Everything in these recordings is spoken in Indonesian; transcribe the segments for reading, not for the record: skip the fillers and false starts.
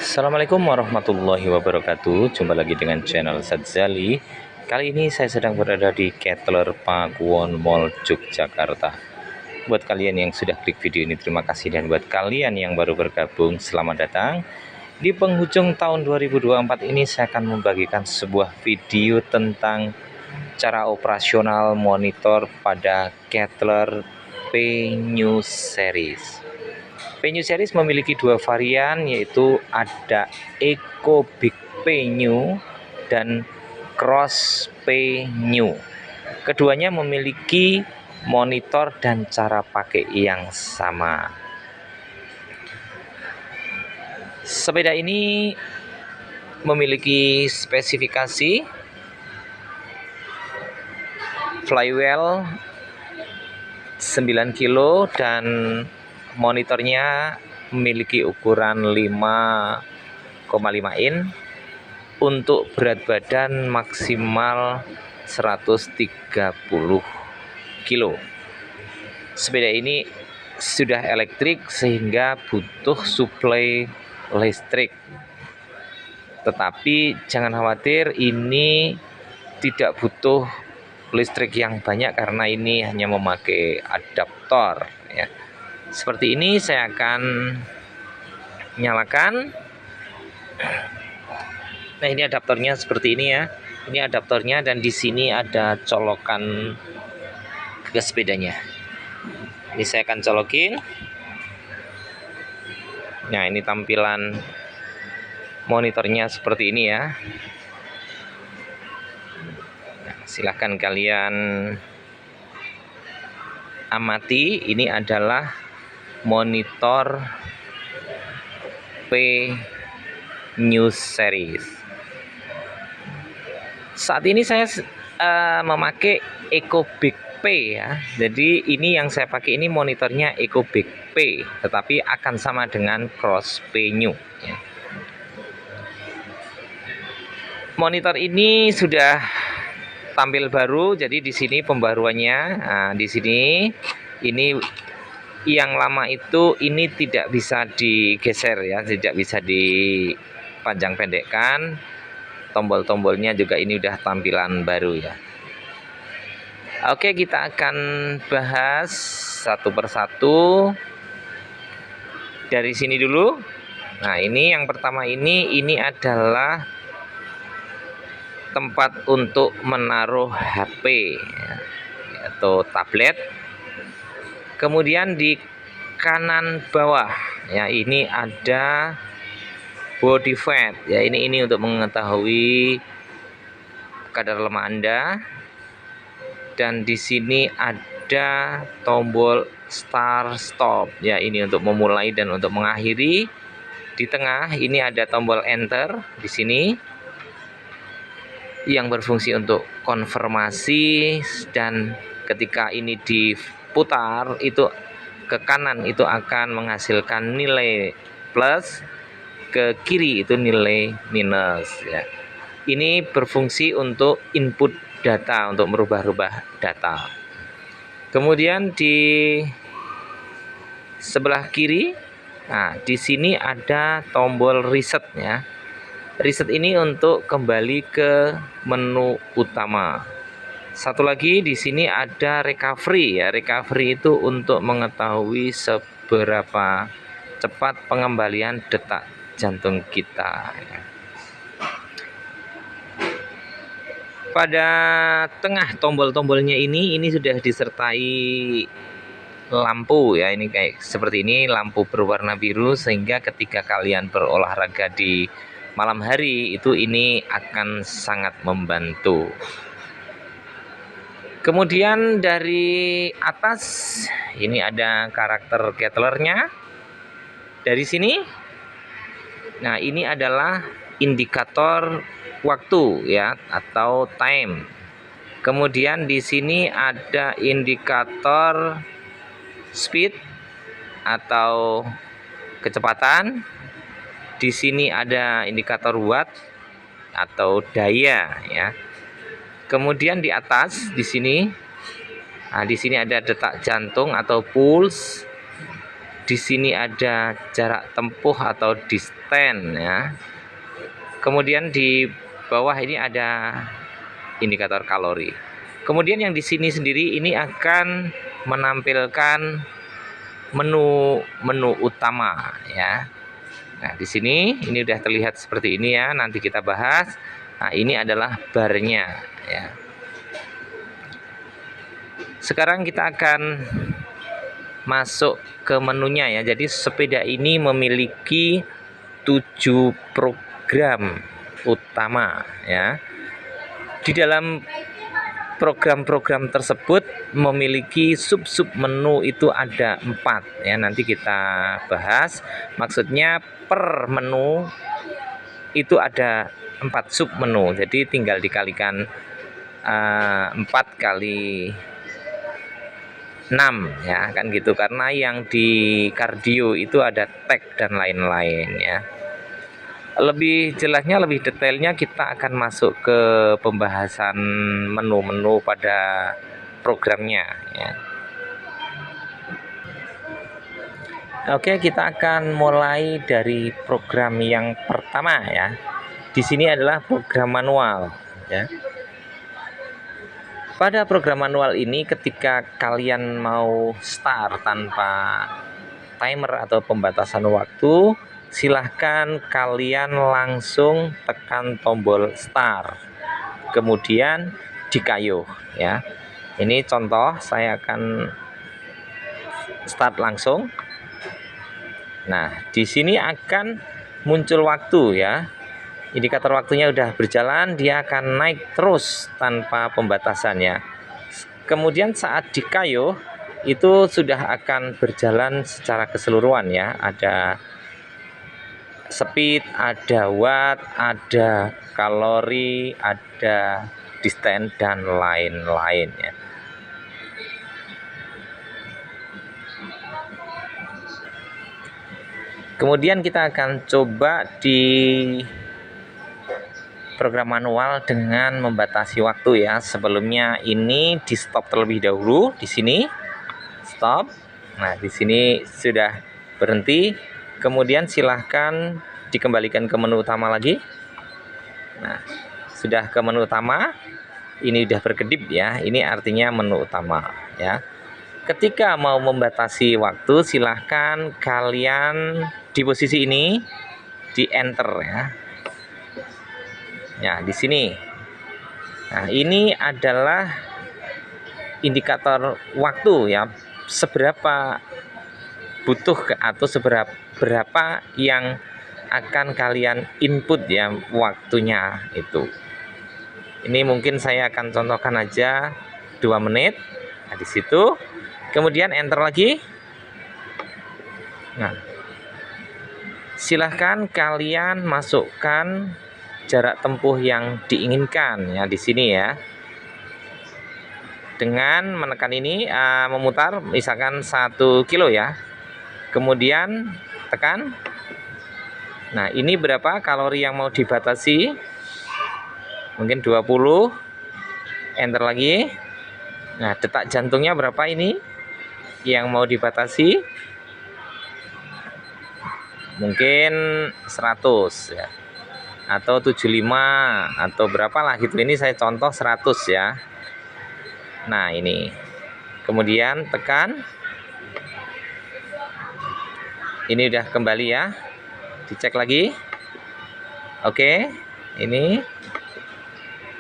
Assalamualaikum warahmatullahi wabarakatuh. Jumpa lagi dengan channel Sadzali. Kali ini saya sedang berada di Kettler Pakuwon Mall Yogyakarta. Buat kalian yang sudah klik video ini, terima kasih. Dan buat kalian yang baru bergabung, selamat datang. Di penghujung tahun 2024 ini saya akan membagikan sebuah video tentang cara operasional monitor pada Kettler P-New Series. P-New Series memiliki dua varian, yaitu ada Eco Big P-New dan Cross P-New. Keduanya memiliki monitor dan cara pakai yang sama. Sepeda ini memiliki spesifikasi flywheel 9 kilo dan monitornya memiliki ukuran 5,5 in untuk berat badan maksimal 130 kilo. Sepeda ini sudah elektrik sehingga butuh suplai listrik. Tetapi jangan khawatir, ini tidak butuh listrik yang banyak karena ini hanya memakai adaptor ya. Seperti ini saya akan nyalakan. Nah, ini adaptornya seperti ini ya. Ini adaptornya dan di sini ada colokan ke sepedanya. Ini saya akan colokin. Nah, ini tampilan monitornya seperti ini ya. Nah, silahkan kalian amati. Ini adalah monitor P-New Series. Saat ini saya memakai Eco Big P ya. Jadi ini yang saya pakai ini monitornya Eco Big P, tetapi akan sama dengan Cross P-New ya. Monitor ini sudah tampil baru, jadi di sini pembaruannya. Nah, di sini ini yang lama itu ini tidak bisa digeser ya, tidak bisa dipanjang pendekkan. Tombol-tombolnya juga ini udah tampilan baru ya. Oke, kita akan bahas satu persatu. Dari sini dulu. Nah, ini yang pertama ini adalah tempat untuk menaruh HP ya, atau tablet. Kemudian di kanan bawah ya, ini ada body fat ya, ini untuk mengetahui kadar lemak Anda. Dan di sini ada tombol start stop ya, ini untuk memulai dan untuk mengakhiri. Di tengah ini ada tombol enter di sini yang berfungsi untuk konfirmasi, dan ketika ini diputar itu ke kanan itu akan menghasilkan nilai plus, ke kiri itu nilai minus ya. Ini berfungsi untuk input data, untuk merubah-rubah data. Kemudian di sebelah kiri, nah di sini ada tombol reset ya. Reset ini untuk kembali ke menu utama. Satu lagi di sini ada recovery ya. Recovery itu untuk mengetahui seberapa cepat pengembalian detak jantung kita. Pada tengah tombol-tombolnya ini sudah disertai lampu ya. Ini kayak seperti ini, lampu berwarna biru, sehingga ketika kalian berolahraga di malam hari itu ini akan sangat membantu. Kemudian dari atas ini ada karakter Kettlernya. Dari sini, nah ini adalah indikator waktu ya, atau time. Kemudian di sini ada indikator speed atau kecepatan. Di sini ada indikator watt atau daya ya. Kemudian di atas di sini, nah di sini ada detak jantung atau pulse. di sini ada jarak tempuh atau distance ya. Kemudian di bawah ini ada indikator kalori. Kemudian yang di sini sendiri ini akan menampilkan menu utama ya. Nah, di sini ini udah terlihat seperti ini ya, nanti kita bahas. Nah, ini adalah barnya ya. Sekarang kita akan masuk ke menunya ya. Jadi sepeda ini memiliki 7 program utama ya. Di dalam program-program tersebut memiliki sub-sub menu itu ada 4 ya. Nanti kita bahas. Maksudnya per menu itu ada 4 sub menu. Jadi tinggal dikalikan 4 kali 6 ya kan gitu, karena yang di kardio itu ada tag dan lain-lain ya. Lebih jelasnya, lebih detailnya kita akan masuk ke pembahasan menu-menu pada programnya ya. Oke, kita akan mulai dari program yang pertama ya. Di sini adalah program manual ya. Pada program manual ini ketika kalian mau start tanpa timer atau pembatasan waktu, silahkan kalian langsung tekan tombol start. Kemudian dikayuh ya. Ini contoh, saya akan start langsung. Nah, di sini akan muncul waktu ya. Indikator waktunya udah berjalan, dia akan naik terus tanpa pembatasan ya. Kemudian saat dikayuh itu sudah akan berjalan secara keseluruhan ya. Ada speed, ada watt, ada kalori, ada distance dan lain-lain ya. Kemudian kita akan coba di program manual dengan membatasi waktu ya. Sebelumnya ini di stop terlebih dahulu, di sini stop. Nah, di sini sudah berhenti. Kemudian silahkan dikembalikan ke menu utama lagi. Nah, sudah ke menu utama. Ini udah berkedip ya. Ini artinya menu utama ya. Ketika mau membatasi waktu, silahkan kalian di posisi ini di enter ya. Ya, di sini. Nah, ini adalah indikator waktu ya. Seberapa butuh atau berapa yang akan kalian input ya waktunya itu. Ini mungkin saya akan contohkan aja 2 menit. Nah, di situ. Kemudian enter lagi. Nah, silahkan kalian masukkan jarak tempuh yang diinginkan ya di sini ya. Dengan menekan ini memutar misalkan 1 kilo ya. Kemudian tekan. Nah, ini berapa kalori yang mau dibatasi? Mungkin 20. Enter lagi. Nah, detak jantungnya berapa ini yang mau dibatasi? Mungkin 100 ya. Atau 75 atau berapalah gitu. Ini saya contoh 100 ya. Nah, ini. Kemudian tekan. Ini udah kembali ya. Dicek lagi. Oke. Ini.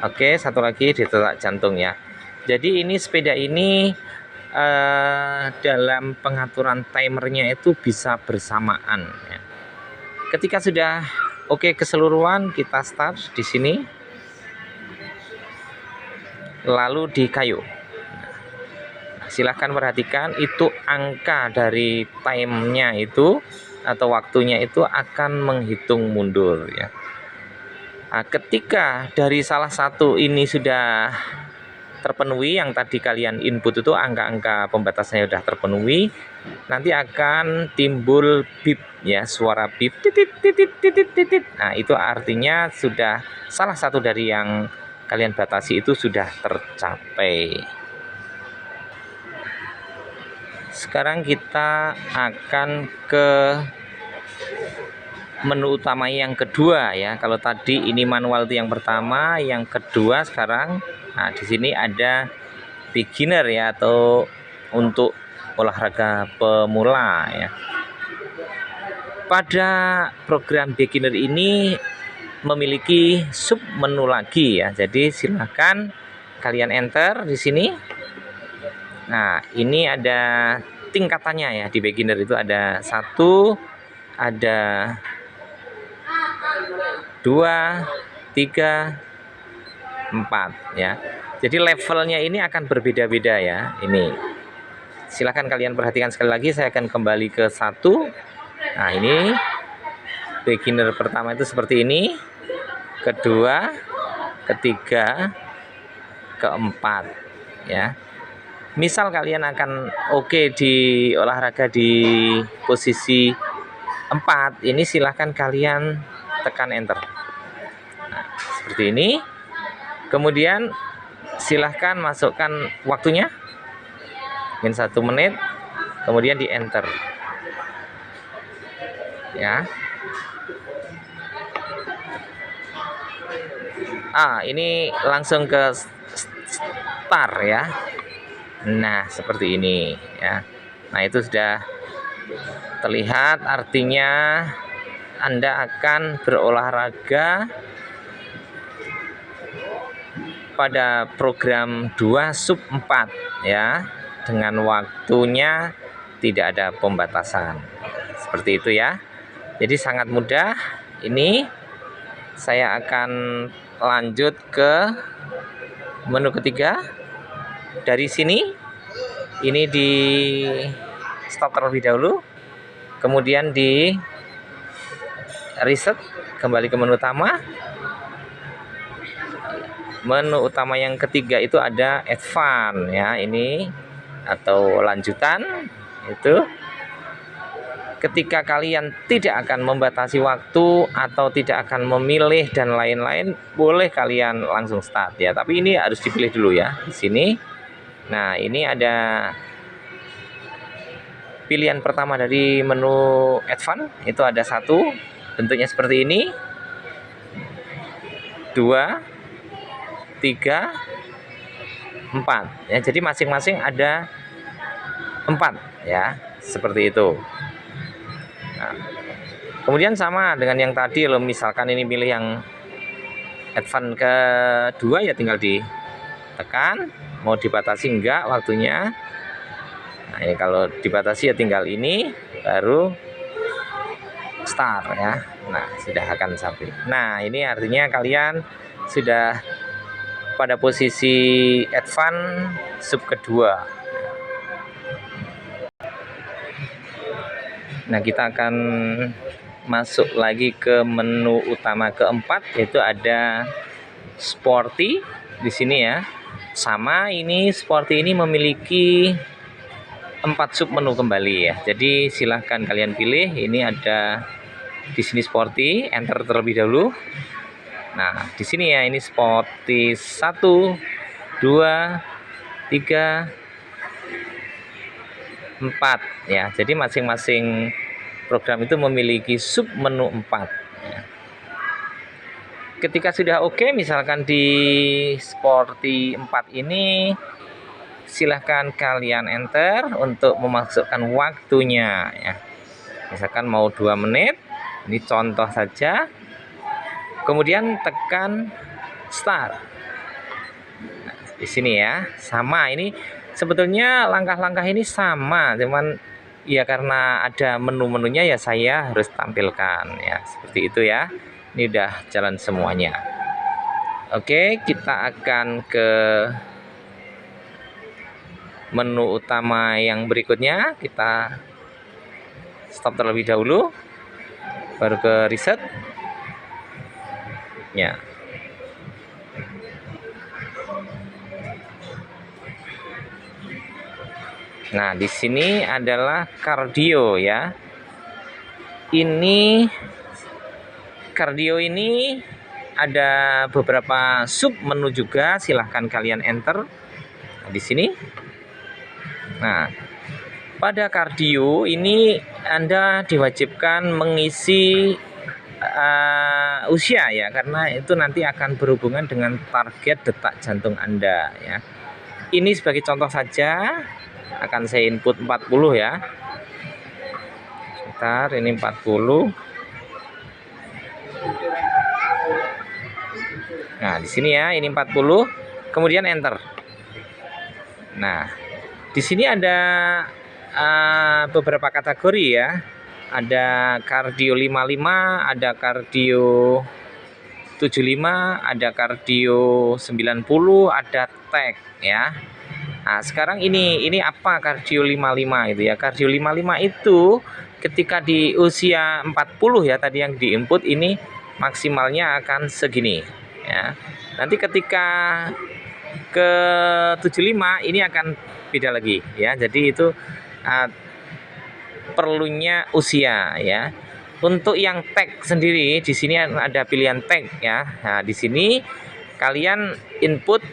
Oke, satu lagi di detak jantung ya. Jadi ini sepeda ini dalam pengaturan timernya itu bisa bersamaan ya. Ketika sudah oke keseluruhan, kita start di sini. Lalu di kayu. Nah, silahkan perhatikan itu angka dari time-nya itu atau waktunya itu akan menghitung mundur ya. Nah, ketika dari salah satu ini sudah terpenuhi, yang tadi kalian input itu angka-angka pembatasannya sudah terpenuhi, nanti akan timbul bip ya, suara bip titit titit titit titit. Nah, itu artinya sudah salah satu dari yang kalian batasi itu sudah tercapai. Sekarang kita akan ke menu utama yang kedua ya. Kalau tadi ini manual itu yang pertama, yang kedua sekarang. Nah, di sini ada beginner ya, atau untuk olahraga pemula ya. Pada program beginner ini memiliki sub menu lagi ya. Jadi silahkan kalian enter di sini. Nah, ini ada tingkatannya ya. Di beginner itu ada 1, ada 2, 3, 4 ya. Jadi levelnya ini akan berbeda-beda ya. Ini silahkan kalian perhatikan sekali lagi. Saya akan kembali ke 1. Nah, ini beginner pertama itu seperti ini, kedua, ketiga, keempat ya. Misal kalian akan oke di olahraga di posisi 4, ini silahkan kalian tekan enter. Nah, seperti ini. Kemudian silahkan masukkan waktunya, mungkin 1 menit, kemudian di enter ya. Ini langsung ke start ya. Nah, seperti ini ya. Nah, itu sudah terlihat, artinya Anda akan berolahraga pada program 2 sub 4 ya, dengan waktunya tidak ada pembatasan. Seperti itu ya. Jadi sangat mudah. Ini saya akan lanjut ke menu ketiga. Dari sini ini di stop terlebih dahulu, kemudian di reset, kembali ke menu utama. Menu utama yang ketiga itu ada advance ya, ini atau lanjutan. Itu ketika kalian tidak akan membatasi waktu atau tidak akan memilih dan lain-lain, boleh kalian langsung start ya, tapi ini harus dipilih dulu ya di sini. Nah, ini ada pilihan pertama dari menu advance, itu ada 1, bentuknya seperti ini, 2, 3, 4 ya. Jadi masing-masing ada 4 ya, seperti itu. Nah, kemudian sama dengan yang tadi loh, misalkan ini pilih yang advance kedua ya, tinggal ditekan. Mau dibatasi enggak waktunya. Nah, ini kalau dibatasi ya tinggal ini, baru start ya. Nah, sudah akan sampai. Nah, ini artinya kalian sudah pada posisi advance sub kedua. Nah, kita akan masuk lagi ke menu utama keempat, yaitu ada sporty di sini ya. Sama, ini sporty ini memiliki 4 sub menu kembali ya. Jadi silahkan kalian pilih. Ini ada di sini sporty, enter terlebih dahulu. Nah, di sini ya, ini sporty 1, 2, 3, 4 ya. Jadi masing-masing program itu memiliki sub menu 4 ya. Ketika sudah oke, misalkan di sporty 4 ini, silahkan kalian enter untuk memasukkan waktunya ya. Misalkan mau 2 menit, ini contoh saja. Kemudian tekan start. Nah, di sini ya, sama. Ini sebetulnya langkah-langkah ini sama, cuman ya karena ada menu-menunya ya saya harus tampilkan ya, seperti itu ya. Ini udah jalan semuanya. Oke, kita akan ke menu utama yang berikutnya. Kita stop terlebih dahulu, baru ke reset ya. Nah, di sini adalah kardio ya. Ini kardio ini ada beberapa sub menu juga, silahkan kalian enter. Nah, di sini. Nah, Pada kardio ini Anda diwajibkan mengisi usia ya, karena itu nanti akan berhubungan dengan target detak jantung Anda ya. Ini sebagai contoh saja, akan saya input 40 ya. Sebentar, ini 40. Nah, di sini ya, ini 40, kemudian enter. Nah, di sini ada beberapa kategori ya. Ada kardio 55, ada kardio 75, ada kardio 90, ada tag ya. Nah, sekarang ini apa kardio 55 itu ya? Kardio 55 itu ketika di usia 40 ya, tadi yang diinput ini maksimalnya akan segini ya. Nanti ketika ke 75 ini akan beda lagi ya. Jadi itu perlunya usia ya. Untuk yang tag sendiri di sini ada pilihan tag ya. Nah, di sini kalian input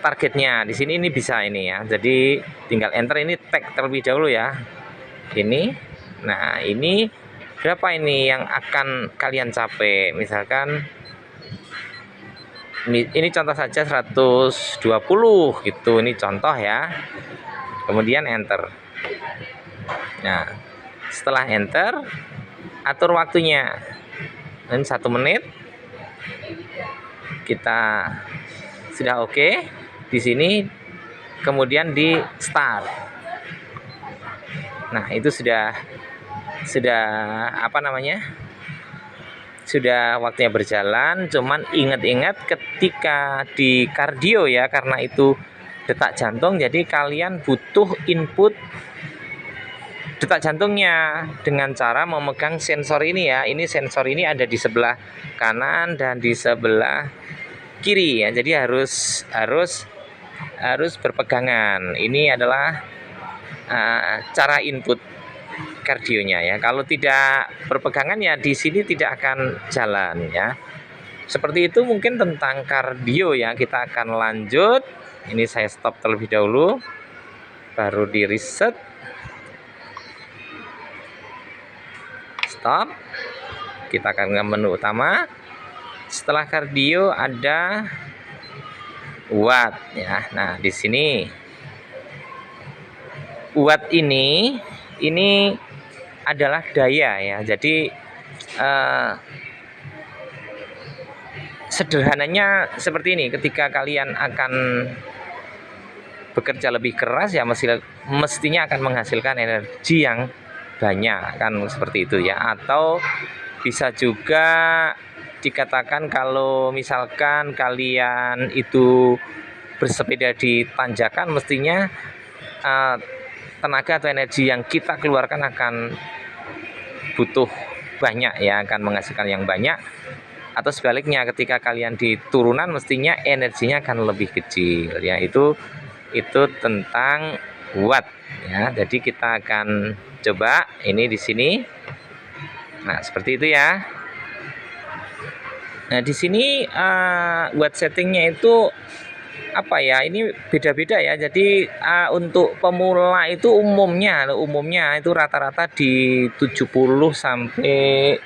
targetnya. Di sini ini bisa ini ya. Jadi tinggal enter, ini tag terlebih dahulu ya. Ini. Nah, ini berapa ini yang akan kalian capai? Misalkan ini contoh saja 120 gitu. Ini contoh ya. Kemudian enter. Nah, setelah enter, atur waktunya. Ini 1 menit. Kita sudah oke di sini. Kemudian di start. Nah, itu sudah apa namanya? Sudah waktunya berjalan. Cuman ingat-ingat ketika di kardio ya, karena itu detak jantung, jadi kalian butuh input detak jantungnya dengan cara memegang sensor ini ya. Ini sensor ini ada di sebelah kanan dan di sebelah kiri ya. Jadi harus berpegangan. Ini adalah cara input kardionya ya. Kalau tidak berpegangan ya di sini tidak akan jalan ya. Seperti itu mungkin tentang kardio ya. Kita akan lanjut. Ini saya stop terlebih dahulu, baru di reset. Stop. Kita akan ke menu utama. Setelah kardio ada watt ya. Nah, di sini watt ini adalah daya ya. Jadi sederhananya seperti ini. Ketika kalian akan bekerja lebih keras ya, mestinya akan menghasilkan energi yang banyak kan, seperti itu ya. Atau bisa juga dikatakan kalau misalkan kalian itu bersepeda di tanjakan, mestinya tenaga atau energi yang kita keluarkan akan butuh banyak ya, akan menghasilkan yang banyak. Atau sebaliknya, ketika kalian di turunan mestinya energinya akan lebih kecil ya. Itu tentang watt ya. Jadi kita akan coba ini di sini. Nah, seperti itu ya. Nah, di sini watt settingnya itu apa ya? Ini beda-beda ya. Jadi untuk pemula itu umumnya itu rata-rata di 70 sampai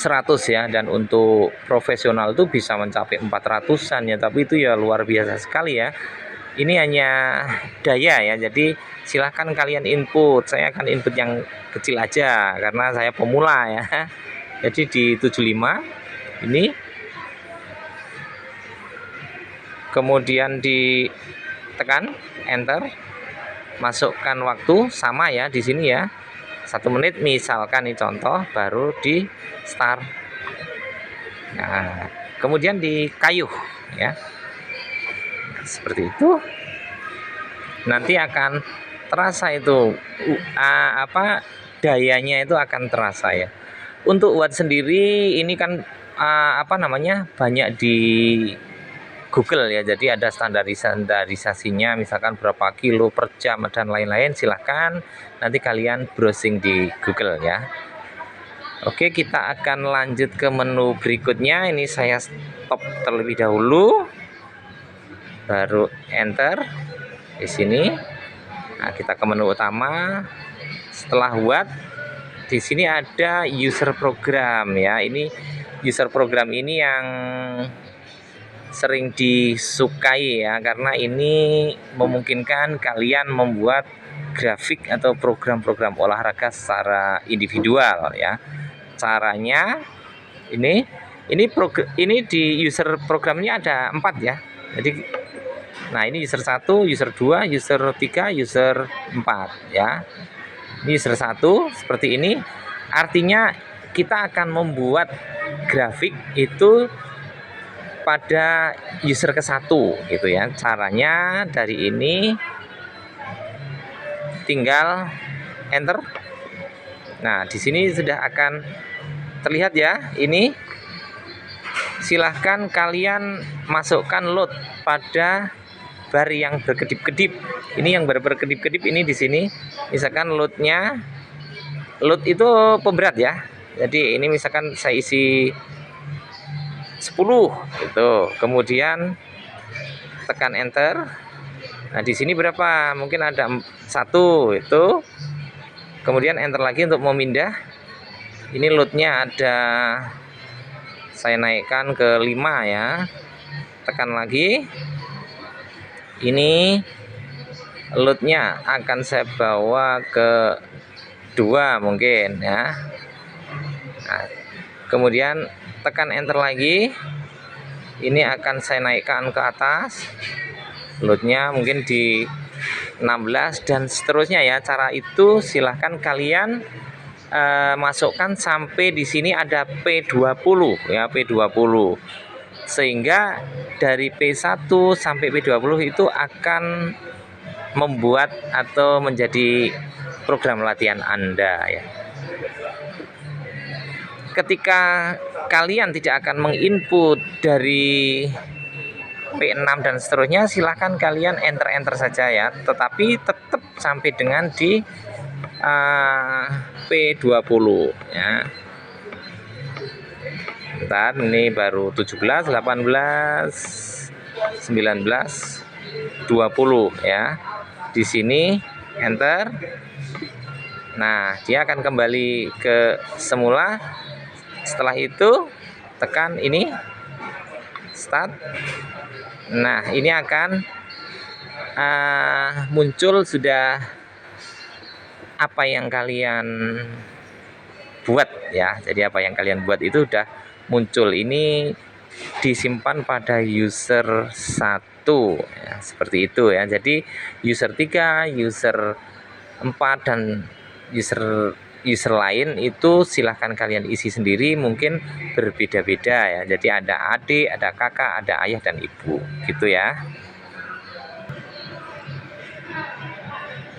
100 ya, dan untuk profesional itu bisa mencapai 400-an ya, tapi itu ya luar biasa sekali ya. Ini hanya daya ya, jadi silahkan kalian input. Saya akan input yang kecil aja karena saya pemula ya. Jadi di 75 ini, kemudian ditekan enter, masukkan waktu sama ya di sini ya, 1 menit misalkan, ini contoh, baru di start. Nah, kemudian dikayuh ya, seperti itu. Nanti akan terasa itu dayanya itu akan terasa ya. Untuk watt sendiri ini kan banyak di Google ya, jadi ada standarisasinya, misalkan berapa kilo per jam dan lain-lain. Silahkan nanti kalian browsing di Google ya. Oke, kita akan lanjut ke menu berikutnya. Ini saya stop terlebih dahulu, baru enter di sini. Nah, kita ke menu utama. Setelah buat, di sini ada user program ya. Ini user program ini yang sering disukai ya, karena ini memungkinkan kalian membuat grafik atau program-program olahraga secara individual ya. Caranya ini di user programnya ada 4 ya. Jadi nah, ini user 1, user 2, user 3, user 4 ya. Ini user 1 seperti ini. Artinya kita akan membuat grafik itu pada user ke-1 gitu ya. Caranya dari ini tinggal enter. Nah, di sini sudah akan terlihat ya. Ini silahkan kalian masukkan load pada bar yang berkedip-kedip. Ini yang bar berkedip-kedip ini di sini. Misalkan load itu pemberat ya. Jadi ini misalkan saya isi 10 itu, kemudian tekan enter. Nah, di sini berapa? Mungkin ada 1 itu. Kemudian enter lagi untuk memindah. Ini loadnya ada, saya naikkan ke 5 ya. Tekan lagi. Ini loadnya akan saya bawa ke 2 mungkin ya. Nah, kemudian tekan enter lagi. Ini akan saya naikkan ke atas. Loadnya mungkin di 16 dan seterusnya ya. Cara itu silahkan kalian masukkan sampai di sini ada P20 ya, P20. Sehingga dari P1 sampai P20 itu akan membuat atau menjadi program latihan Anda ya. Ketika kalian tidak akan menginput dari P6 dan seterusnya, silahkan kalian enter saja ya, tetapi tetap sampai dengan di P20 ya. Bentar, ini baru 17, 18, 19, 20 ya. Di sini enter. Nah, dia akan kembali ke semula. Setelah itu tekan ini start. Nah, ini akan muncul sudah apa yang kalian buat ya. Jadi apa yang kalian buat itu sudah muncul. Ini disimpan pada user 1 ya, seperti itu ya. Jadi user 3, user 4 dan user lain itu silahkan kalian isi sendiri, mungkin berbeda-beda ya. Jadi ada adik, ada kakak, ada ayah dan ibu gitu ya.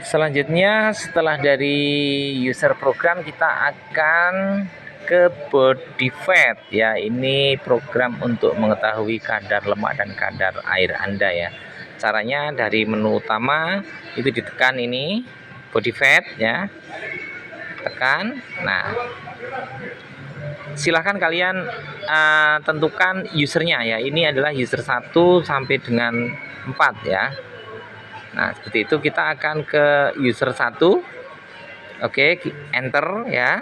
Selanjutnya setelah dari user program kita akan ke body fat ya. Ini program untuk mengetahui kadar lemak dan kadar air Anda ya. Caranya dari menu utama itu ditekan ini body fat ya. Tekan. Nah, silahkan kalian tentukan usernya ya. Ini adalah user 1 sampai dengan 4 ya. Nah, seperti itu kita akan ke user 1. Oke, enter ya.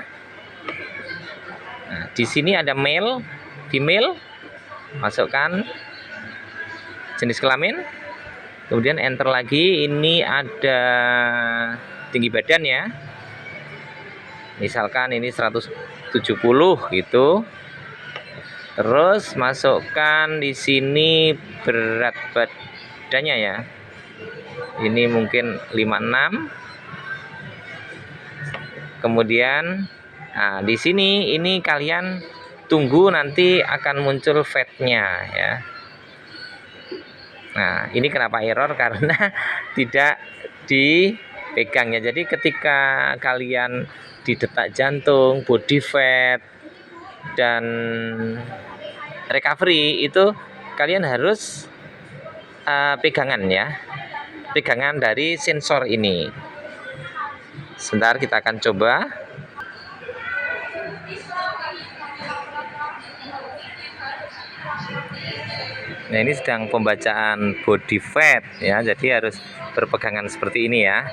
Nah, di sini ada male, female. Masukkan jenis kelamin. Kemudian enter lagi. Ini ada tinggi badan ya. Misalkan ini 170 gitu. Terus masukkan di sini berat badannya ya. Ini mungkin 56. Kemudian di sini ini kalian tunggu nanti akan muncul fatnya ya. Nah, ini kenapa error karena tidak dipegang ya. Jadi ketika kalian di detak jantung, body fat dan recovery itu kalian harus pegangan ya. Pegangan dari sensor ini. Sebentar kita akan coba. Nah, ini sedang pembacaan body fat ya, jadi harus berpegangan seperti ini ya.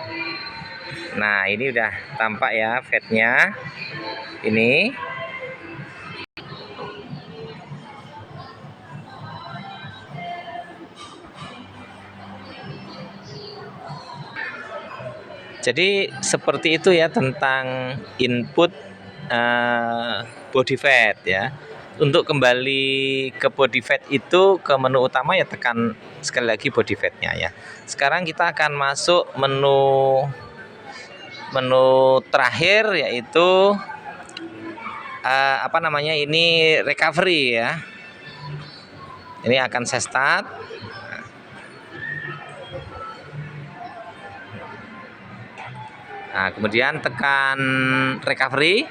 Nah, ini udah tampak ya fatnya. Ini jadi seperti itu ya tentang input body fat ya. Untuk kembali ke body fat itu ke menu utama ya tekan sekali lagi body fatnya ya. Sekarang kita akan masuk menu terakhir yaitu ini recovery ya. Ini akan saya start. Nah, kemudian tekan recovery.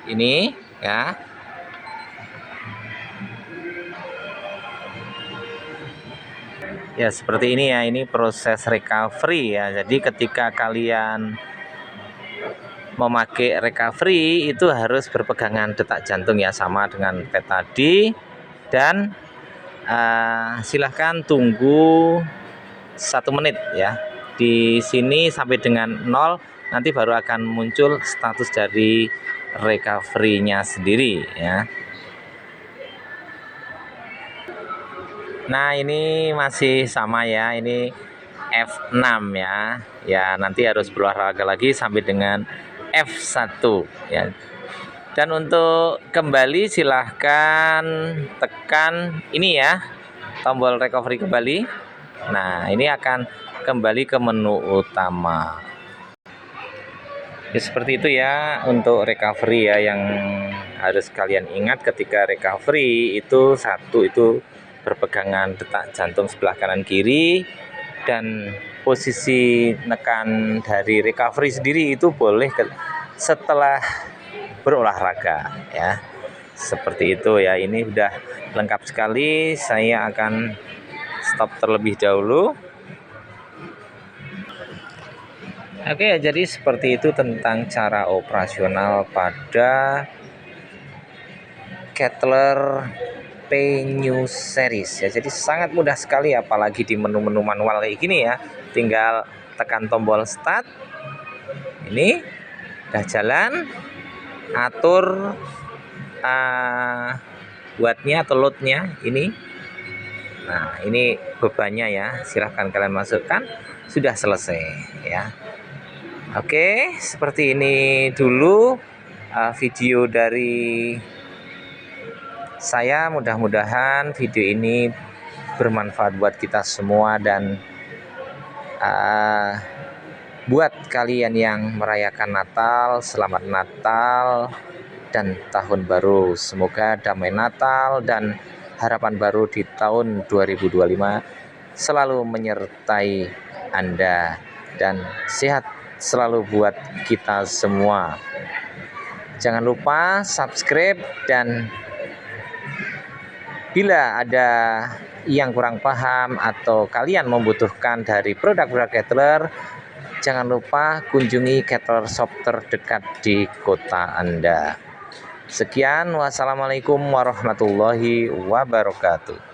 Ini ya. Ya, seperti ini ya. Ini proses recovery ya. Jadi ketika kalian memakai recovery itu harus berpegangan detak jantung ya, sama dengan pet tadi. Dan silahkan tunggu 1 menit ya. Di sini sampai dengan 0 nanti baru akan muncul status dari recovery-nya sendiri ya. Nah, ini masih sama ya, ini F6 ya. Ya, nanti harus berolahraga lagi sampai dengan F1 ya. Dan untuk kembali silahkan tekan ini ya, tombol recovery kembali. Nah, ini akan kembali ke menu utama. Ya, seperti itu ya untuk recovery ya, yang harus kalian ingat ketika recovery itu satu itu berpegangan detak jantung sebelah kanan kiri, dan posisi nekan dari recovery sendiri itu boleh setelah berolahraga ya. Seperti itu ya, ini sudah lengkap sekali. Saya akan stop terlebih dahulu. Oke, jadi seperti itu tentang cara operasional pada Kettler P New Series ya. Jadi sangat mudah sekali, apalagi di menu-menu manual kayak gini ya. Tinggal tekan tombol start. Ini udah jalan. Atur wattnya atau loadnya ini. Nah, ini bebannya ya. Silahkan kalian masukkan. Sudah selesai ya. Oke, seperti ini dulu video dari saya. Mudah-mudahan video ini bermanfaat buat kita semua, dan buat kalian yang merayakan Natal, selamat Natal dan Tahun Baru. Semoga damai Natal dan harapan baru di tahun 2025 selalu menyertai Anda, dan sehat selalu buat kita semua. Jangan lupa subscribe, dan bila ada yang kurang paham atau kalian membutuhkan dari produk-produk Kettler, jangan lupa kunjungi Kettler Shop terdekat di kota Anda. Sekian, wassalamualaikum warahmatullahi wabarakatuh.